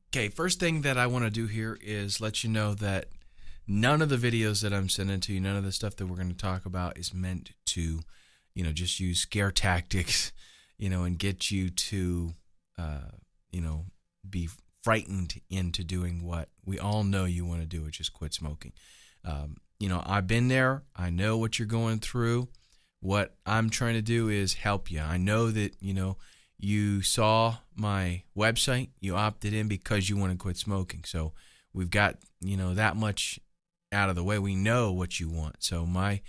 Okay, first thing that I want to do here is let you know that none of the videos that I'm sending to you, none of the stuff that we're going to talk about is meant to, just use scare tactics, and get you to, uh, you know, be frightened into doing what we all know you want to do, which is quit smoking. I've been there. I know what you're going through. What I'm trying to do is help you. I know that, you saw my website, you opted in because you want to quit smoking. So we've got, that much out of the way. We know what you want. So my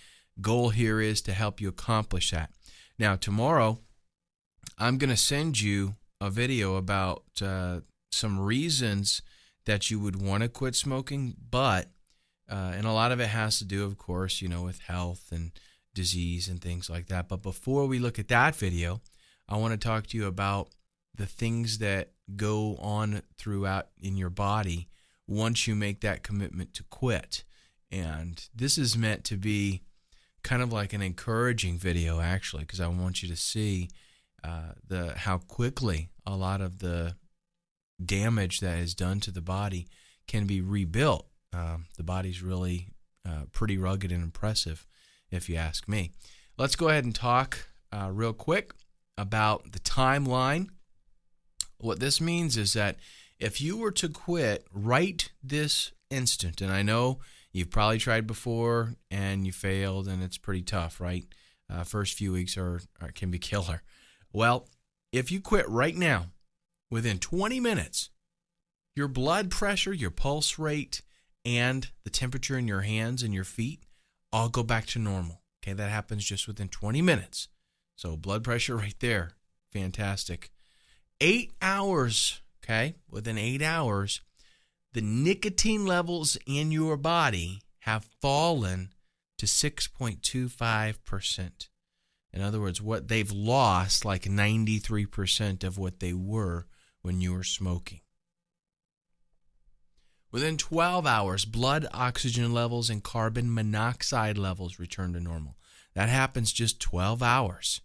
goal here is to help you accomplish that. Now, tomorrow, I'm going to send you a video about some reasons that you would want to quit smoking, and a lot of it has to do, of course, with health and disease and things like that. But before we look at that video, I want to talk to you about the things that go on throughout in your body once you make that commitment to quit. And this is meant to be kind of like an encouraging video, actually, because I want you to see how quickly a lot of the damage that is done to the body can be rebuilt. The body's really pretty rugged and impressive, if you ask me. Let's go ahead and talk real quick about the timeline. What this means is that if you were to quit right this instant, and I know you've probably tried before and you failed and it's pretty tough, right? First few weeks can be killer. Well, if you quit right now, within 20 minutes, your blood pressure, your pulse rate, and the temperature in your hands and your feet all go back to normal. Okay, that happens just within 20 minutes. So blood pressure right there, fantastic. 8 hours, okay, within 8 hours, the nicotine levels in your body have fallen to 6.25%. In other words, what they've lost, like 93% of what they were when you were smoking. Within 12 hours, blood oxygen levels and carbon monoxide levels return to normal. That happens just 12 hours.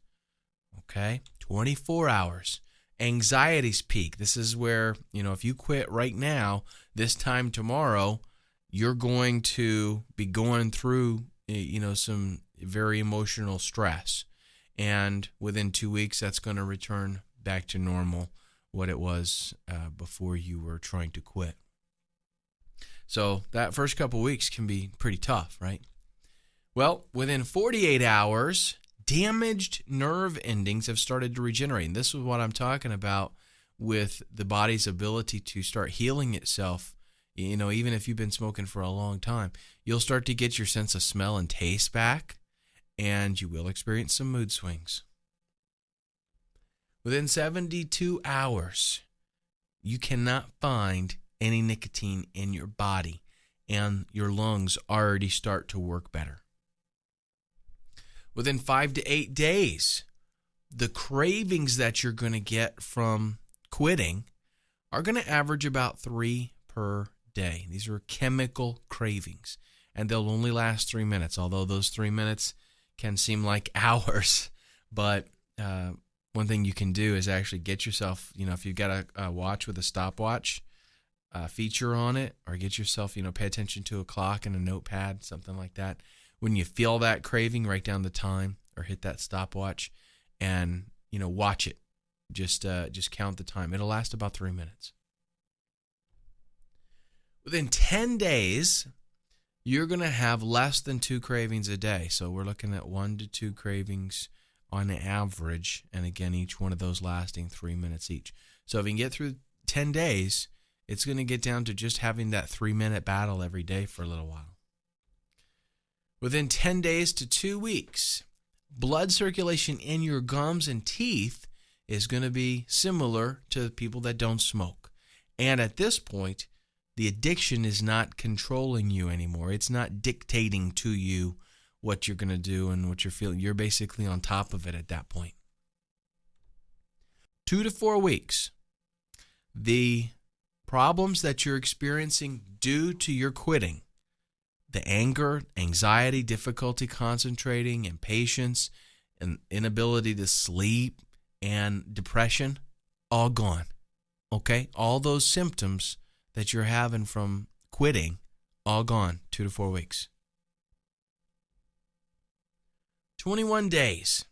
Okay, 24 hours. Anxieties peak. This is where, if you quit right now, this time tomorrow, you're going to be going through, some very emotional stress. And within 2 weeks, that's going to return back to normal, what it was before you were trying to quit. So that first couple weeks can be pretty tough, right? Well, within 48 hours, damaged nerve endings have started to regenerate. And this is what I'm talking about with the body's ability to start healing itself. Even if you've been smoking for a long time, you'll start to get your sense of smell and taste back, and you will experience some mood swings. Within 72 hours, you cannot find any nicotine in your body, and your lungs already start to work better. Within 5 to 8 days, the cravings that you're going to get from quitting are going to average about 3 per day. These are chemical cravings, and they'll only last 3 minutes, although those 3 minutes can seem like hours. But one thing you can do is actually get yourself, if you've got a watch with a stopwatch feature on it, or get yourself, pay attention to a clock and a notepad, something like that. When you feel that craving, write down the time or hit that stopwatch and, watch it. Just count the time. It'll last about 3 minutes. Within 10 days, you're going to have less than 2 cravings a day. So we're looking at 1 to 2 cravings on average. And again, each one of those lasting 3 minutes each. So if you can get through 10 days, it's going to get down to just having that 3-minute battle every day for a little while. Within 10 days to 2 weeks, blood circulation in your gums and teeth is going to be similar to people that don't smoke. And at this point, the addiction is not controlling you anymore. It's not dictating to you what you're going to do and what you're feeling. You're basically on top of it at that point. 2 to 4 weeks, the problems that you're experiencing due to your quitting, the anger, anxiety, difficulty concentrating, impatience, and inability to sleep, and depression, all gone. okay? All those symptoms that you're having from quitting, all gone, 2 to 4 weeks. 21 days.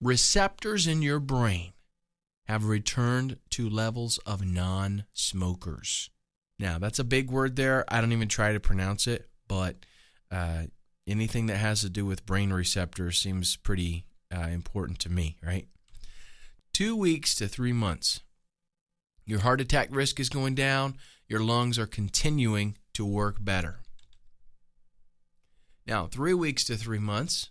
Receptors in your brain have returned to levels of non-smokers. Now, that's a big word there. I don't even try to pronounce it, but anything that has to do with brain receptors seems pretty important to me, right? 2 weeks to 3 months. Your heart attack risk is going down. Your lungs are continuing to work better. Now, 3 weeks to 3 months.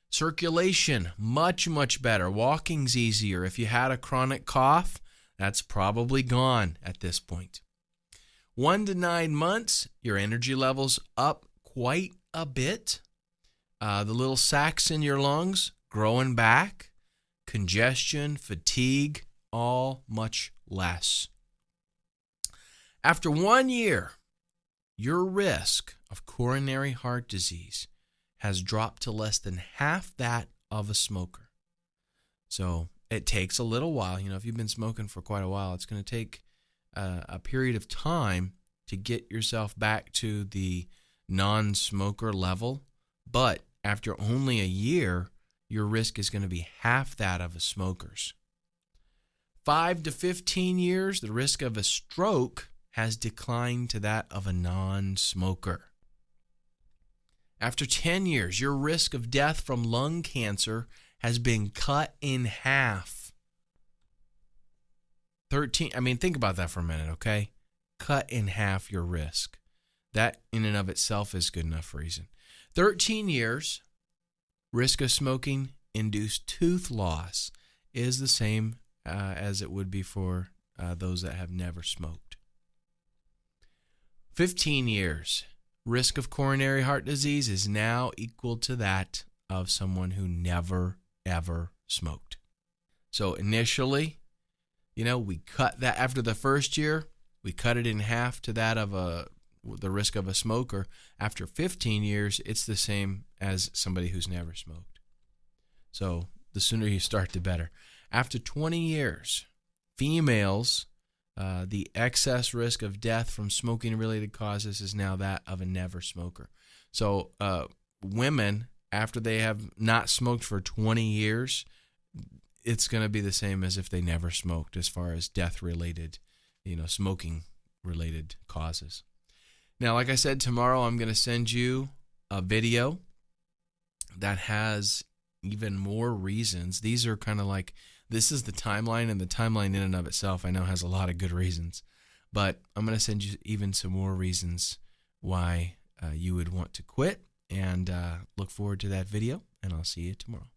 Circulation, much, much better. Walking's easier. If you had a chronic cough, that's probably gone at this point. 1 to 9 months, your energy level's up quite a bit. The little sacs in your lungs growing back. Congestion, fatigue, all much less. After 1 year, your risk of coronary heart disease has dropped to less than half that of a smoker. So it takes a little while. If you've been smoking for quite a while, it's going to take a period of time to get yourself back to the non-smoker level. But after only a year, your risk is going to be half that of a smoker's. 5 to 15 years, the risk of a stroke has declined to that of a non-smoker. After 10 years, your risk of death from lung cancer has been cut in half. Think about that for a minute, okay? Cut in half your risk. That in and of itself is good enough reason. 13 years, risk of smoking induced tooth loss is the same as it would be for those that have never smoked. 15 years, risk of coronary heart disease is now equal to that of someone who never, ever smoked. So initially, we cut that after the first year, we cut it in half to that of the risk of a smoker. After 15 years, it's the same as somebody who's never smoked. So the sooner you start, the better. After 20 years, females, the excess risk of death from smoking-related causes is now that of a never smoker. So women, after they have not smoked for 20 years, it's going to be the same as if they never smoked as far as death-related, smoking-related causes. Now, like I said, tomorrow I'm going to send you a video that has even more reasons. These are kind of like, this is the timeline, and the timeline in and of itself I know has a lot of good reasons. But I'm going to send you even some more reasons why you would want to quit, and look forward to that video, and I'll see you tomorrow.